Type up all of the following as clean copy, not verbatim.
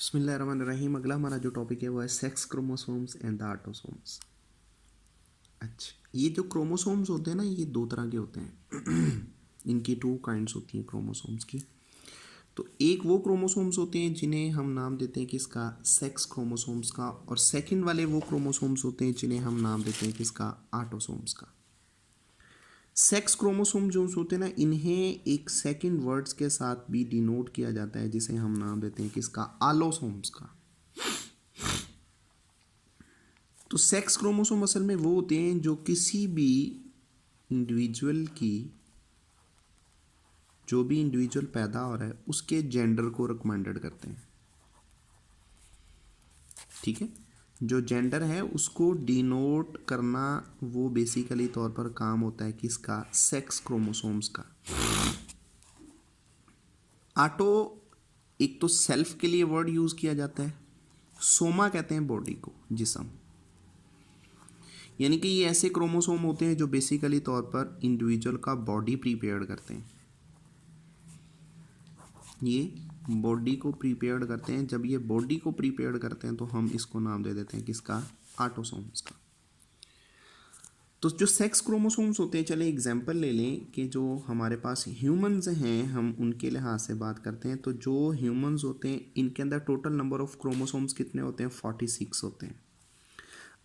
बिस्मिल्लाहिर्रहमानिर्रहीम। अगला हमारा जो टॉपिक है वो है sex chromosomes and the autosomes. अच्छा, ये जो क्रोमोसोम्स होते हैं ना, ये दो तरह के होते हैं। इनकी टू काइंड्स होती हैं क्रोमोसोम्स की। तो एक वो क्रोमोसोम्स होते हैं जिन्हें हम नाम देते हैं किसका, सेक्स क्रोमोसोम्स का, और सेकंड वाले वो क्रोमोसोम्स होते हैं जिन्हें हम नाम देते हैं किसका, ऑटोसोम्स का। सेक्स क्रोमोसोम जो होते हैं ना, इन्हें एक सेकंड वर्ड्स के साथ भी डिनोट किया जाता है जिसे हम नाम देते हैं किसका, आलोसोम्स का। तो सेक्स क्रोमोसोम असल में वो होते हैं जो किसी भी इंडिविजुअल की, जो भी इंडिविजुअल पैदा हो रहा है उसके जेंडर को रिकमेंडेड करते हैं। ठीक है, जो जेंडर है उसको डिनोट करना वो बेसिकली तौर पर काम होता है किसका, सेक्स क्रोमोसोम्स का। आटो एक तो सेल्फ के लिए वर्ड यूज किया जाता है, सोमा कहते हैं बॉडी को, जिस्म। यानी कि ये ऐसे क्रोमोसोम होते हैं जो बेसिकली तौर पर इंडिविजुअल का बॉडी प्रिपेयर करते हैं। ये बॉडी को प्रिपेयर्ड करते हैं। जब ये बॉडी को प्रिपेयर्ड करते हैं तो हम इसको नाम दे देते हैं किसका, ऑटोसोम्स का। तो जो सेक्स क्रोमोसोम्स होते हैं, चले एग्जांपल ले लें कि जो हमारे पास ह्यूमंस हैं, हम उनके लिहाज से बात करते हैं। तो जो ह्यूमंस होते हैं इनके अंदर टोटल नंबर ऑफ क्रोमोसोम्स कितने होते हैं, 46 होते हैं।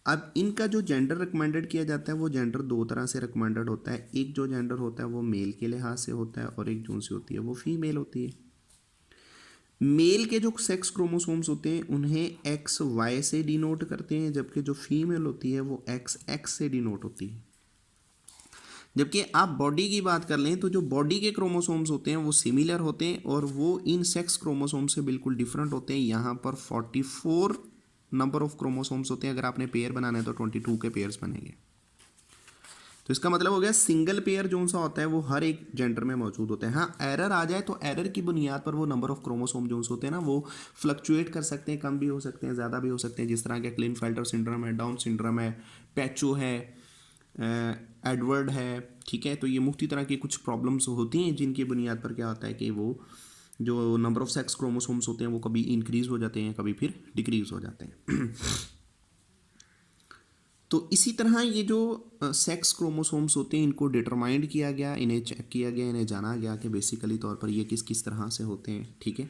अब इनका जो जेंडर रिकमेंडेड किया जाता है वो जेंडर दो तरह से रिकमेंडेड होता है। एक जो जेंडर होता है वो मेल के लिहाज से होता है और एक जो सी होती है वो फीमेल होती है। मेल के जो सेक्स क्रोमोसोम्स होते हैं उन्हें एक्स वाई से डिनोट करते हैं, जबकि जो फीमेल होती है वो एक्स एक्स से डिनोट होती है। जबकि आप बॉडी की बात कर लें तो जो बॉडी के क्रोमोसोम्स होते हैं वो सिमिलर होते हैं और वो इन सेक्स क्रोमोसोम से बिल्कुल डिफरेंट होते हैं। यहाँ पर 44 नंबर ऑफ क्रोमोसोम्स होते हैं। अगर आपने पेयर बनाना है तो 22 के पेयर्स बनेंगे। तो इसका मतलब हो गया सिंगल पेयर जो सा होता है वो हर एक जेंडर में मौजूद होता है। हाँ, एरर आ जाए तो एरर की बुनियाद पर वो नंबर ऑफ क्रोमोसोम जो होते हैं ना वो फ्लक्चुएट कर सकते हैं, कम भी हो सकते हैं, ज़्यादा भी हो सकते हैं। जिस तरह के क्लिनफेल्टर सिंड्रोम है, डाउन सिंड्रोम है, पैचो है, एडवर्ड है। ठीक है, तो ये मुख्तलिफ तरह की कुछ प्रॉब्लम्स होती हैं जिनकी बुनियाद पर क्या होता है कि वो जो नंबर ऑफ सेक्स क्रोमोसोम्स होते हैं वो कभी इंक्रीज हो जाते हैं, कभी फिर डिक्रीज हो जाते हैं। तो इसी तरह ये जो सेक्स क्रोमोसोम्स होते हैं इनको डिटरमाइंड किया गया, इन्हें चेक किया गया, इन्हें जाना गया कि बेसिकली तौर पर ये किस किस तरह से होते हैं। ठीक है,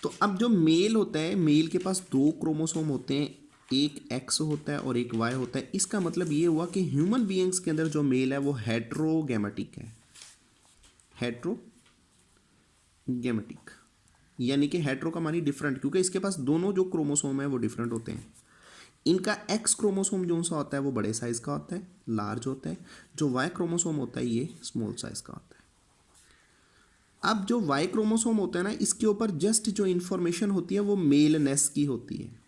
तो अब जो मेल होता है, मेल के पास दो क्रोमोसोम होते हैं, एक एक्स होता है और एक वाई होता है। इसका मतलब ये हुआ कि ह्यूमन बीइंग्स के अंदर जो मेल है वो हेट्रोगैमेटिक है। हेट्रोगैमेटिक यानी कि हेट्रो का मानी डिफरेंट, क्योंकि इसके पास दोनों जो क्रोमोसोम है वो डिफरेंट होते हैं। इनका एक्स क्रोमोसोम जो सा होता है वो बड़े साइज का होता है, लार्ज होता है। जो वाई क्रोमोसोम होता है ये स्मॉल साइज का होता है। अब जो वाई क्रोमोसोम होता है ना, इसके ऊपर जस्ट जो इंफॉर्मेशन होती है वो मेलनेस की होती है,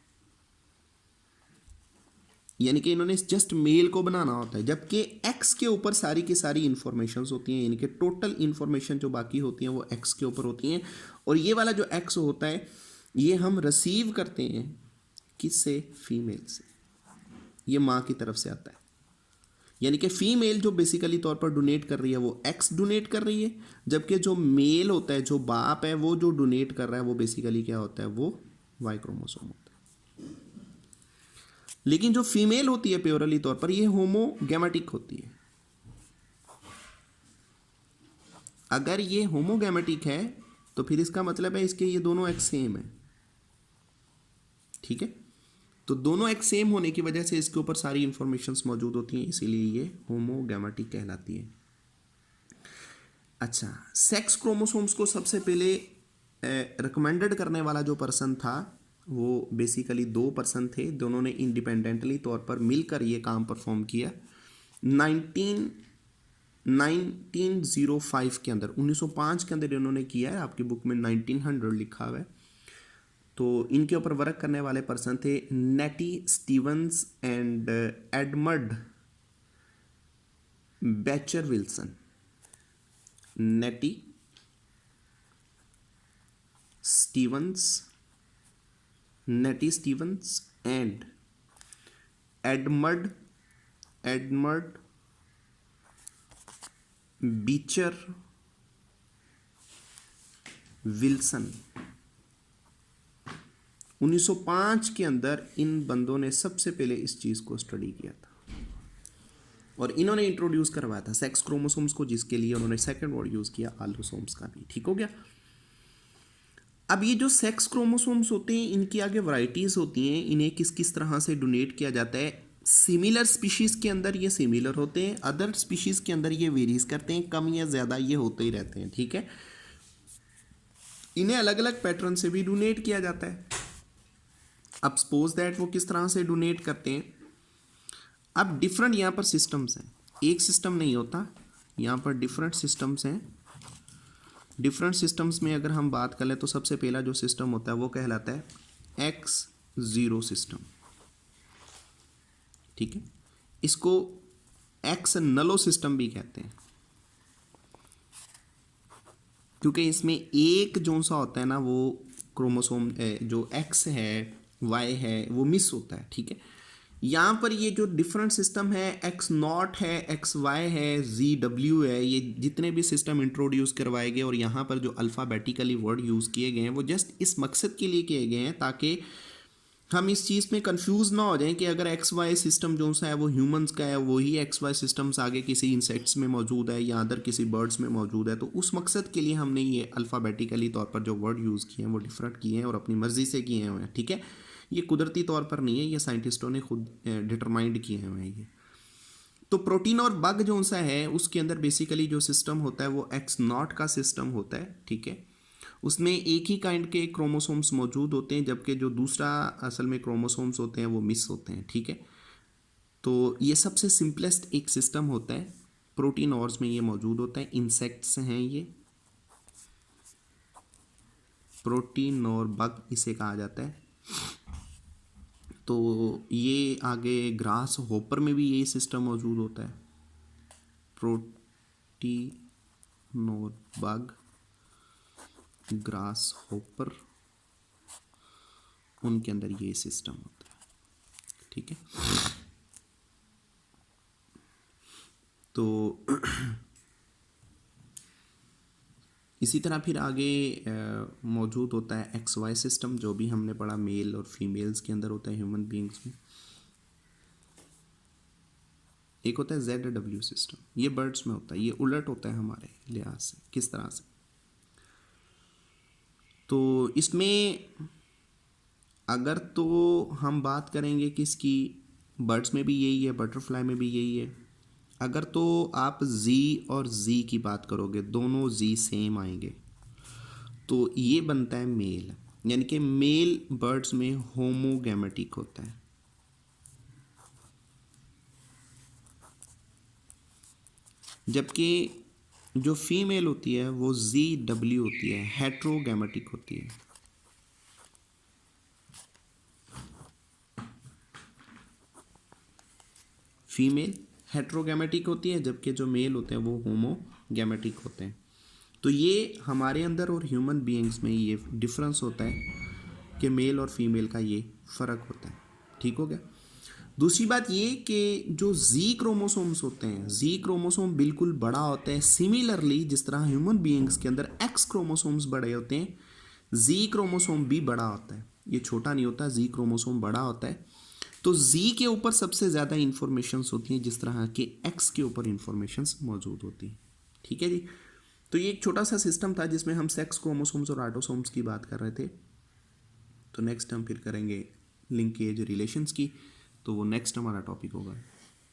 यानी कि इन्होंने जस्ट मेल को बनाना होता है। जबकि एक्स के ऊपर सारी की सारी इंफॉर्मेशन होती हैं, यानी कि टोटल इंफॉर्मेशन जो बाकी होती हैं वो एक्स के ऊपर होती हैं। और ये वाला जो एक्स होता है ये हम रिसीव करते हैं किससे, फीमेल से। ये माँ की तरफ से आता है, यानी कि फीमेल जो बेसिकली तौर पर डोनेट कर रही है वो एक्स डोनेट कर रही है। जबकि जो मेल होता है, जो बाप है, वो जो डोनेट कर रहा है वो बेसिकली क्या होता है, वो वाई क्रोमोसोम होता है। लेकिन जो फीमेल होती है प्योरली तौर पर ये होमोगैमेटिक होती है। अगर ये होमोगैमेटिक है तो फिर इसका मतलब है इसके ये दोनों एक्स सेम है। ठीक है, तो दोनों एक्स सेम होने की वजह से इसके ऊपर सारी इंफॉर्मेशंस मौजूद होती हैं, इसीलिए ये होमोगैमेटिक कहलाती है। अच्छा, सेक्स क्रोमोसोम्स को सबसे पहले रिकमेंडेड करने वाला जो पर्सन था वो बेसिकली दो पर्सन थे, दोनों ने इंडिपेंडेंटली तौर पर मिलकर ये काम परफॉर्म किया। 1905 के अंदर, 1905 के अंदर इन्होंने किया है। आपकी बुक में 1900 लिखा हुआ है। तो इनके ऊपर वर्क करने वाले पर्सन थे Nettie Stevens and Edmund Beecher Wilson. Nettie Stevens and Edmund Beecher Wilson. 1905 के अंदर इन बंदों ने सबसे पहले इस चीज़ को स्टडी किया था और इन्होंने इंट्रोड्यूस करवाया था सेक्स क्रोमोसोम्स को, जिसके लिए उन्होंने सेकंड वर्ड यूज़ किया आलोसोम्स का भी। ठीक हो गया। अब ये जो सेक्स क्रोमोसोम्स होते हैं इनकी आगे वैरायटीज़ होती हैं, इन्हें किस किस तरह से डोनेट किया जाता है। सिमिलर स्पीशीज़ के अंदर ये सिमिलर होते हैं, अदर स्पीशीज़ के अंदर ये वेरीज करते हैं, कम या ज़्यादा ये होते ही रहते हैं। ठीक है, इन्हें अलग अलग पैटर्न से भी डोनेट किया जाता है। अब सपोज दैट वो किस तरह से डोनेट करते हैं। अब डिफरेंट यहाँ पर सिस्टम्स हैं, एक सिस्टम नहीं होता, यहाँ पर डिफरेंट सिस्टम्स हैं। डिफरेंट सिस्टम्स में अगर हम बात कर लें तो सबसे पहला जो सिस्टम होता है वो कहलाता है X0 सिस्टम। ठीक है, इसको एक्स नलो सिस्टम भी कहते हैं, क्योंकि इसमें एक जो सा होता है ना वो क्रोमोसोम जो X है Y है वो मिस होता है। ठीक है, यहाँ पर ये जो डिफरेंट सिस्टम है X0 है, XY है, ZW है, ये जितने भी सिस्टम इंट्रोड्यूस करवाए गए और यहाँ पर जो अल्फ़ाबेटिकली वर्ड यूज़ किए गए हैं वो जस्ट इस मकसद के लिए किए गए हैं ताकि हम इस चीज़ में कंफ्यूज ना हो जाएं कि अगर XY सिस्टम जो सा है वो ह्यूमंस का है, वही XY सिस्टम्स आगे किसी इंसेक्ट्स में मौजूद है या अदर किसी बर्ड्स में मौजूद है। तो उस मकसद के लिए हमने ये अल्फ़ाबेटिकली तौर पर जो वर्ड यूज़ किए हैं वो डिफरेंट किए हैं और अपनी मर्ज़ी से किए हुए हैं। ठीक है, ये कुदरती तौर पर नहीं है, ये साइंटिस्टों ने खुद डिटरमाइंड किए हुए हैं ये। तो प्रोटीन और बग जो सा है उसके अंदर बेसिकली जो सिस्टम होता है वो X0 का सिस्टम होता है। ठीक है, उसमें एक ही काइंड के क्रोमोसोम्स मौजूद होते हैं, जबकि जो दूसरा असल में क्रोमोसोम्स होते हैं वो मिस होते हैं। ठीक है, तो ये सबसे सिंपलेस्ट एक सिस्टम होता है, प्रोटीन ऑर्स में ये मौजूद होता है। इंसेक्ट्स हैं ये, प्रोटीन और बग इसे कहा जाता है। तो ये आगे ग्रास होपर में भी यही सिस्टम मौजूद होता है, प्रोटीन और बग, ग्रास होपर, उनके अंदर ये सिस्टम होता है। ठीक है, तो इसी तरह फिर आगे मौजूद होता है XY सिस्टम, जो भी हमने पढ़ा मेल और फीमेल्स के अंदर होता है ह्यूमन बींग्स में। एक होता है ZW सिस्टम, ये बर्ड्स में होता है, ये उलट होता है हमारे लिहाज से। किस तरह से, तो इसमें अगर तो हम बात करेंगे कि इसकी बर्ड्स में भी यही है, बटरफ्लाई में भी यही है। अगर तो आप Z और Z की बात करोगे, दोनों Z सेम आएंगे, तो ये बनता है मेल, यानी कि मेल बर्ड्स में होमोगैमेटिक होता है। जबकि जो फीमेल होती है वो ZW होती है, हेट्रोगैमेटिक होती है। फीमेल हेट्रोगैमेटिक होती है, जबकि जो मेल होते हैं वो होमोगैमेटिक होते हैं। तो ये हमारे अंदर और ह्यूमन बीइंग्स में ये डिफरेंस होता है कि मेल और फीमेल का ये फ़र्क होता है। ठीक हो गया। दूसरी बात ये कि जो Z क्रोमोसोम्स होते हैं, Z क्रोमोसोम बिल्कुल बड़ा होता है। सिमिलरली जिस तरह ह्यूमन बीइंग्स के अंदर X क्रोमोसोम्स बड़े होते हैं, Z क्रोमोसोम भी बड़ा होता है। ये छोटा नहीं होता, Z क्रोमोसोम बड़ा होता है। तो Z के ऊपर सबसे ज़्यादा इंफॉर्मेशंस होती हैं, जिस तरह के X के ऊपर इंफॉर्मेशंस मौजूद होती हैं। ठीक है जी, तो ये एक छोटा सा सिस्टम था जिसमें हम सेक्स क्रोमोसोम्स और ऑटोसोम्स की बात कर रहे थे। तो नेक्स्ट हम फिर करेंगे लिंकेज रिलेशंस की, तो वो नेक्स्ट हमारा टॉपिक होगा।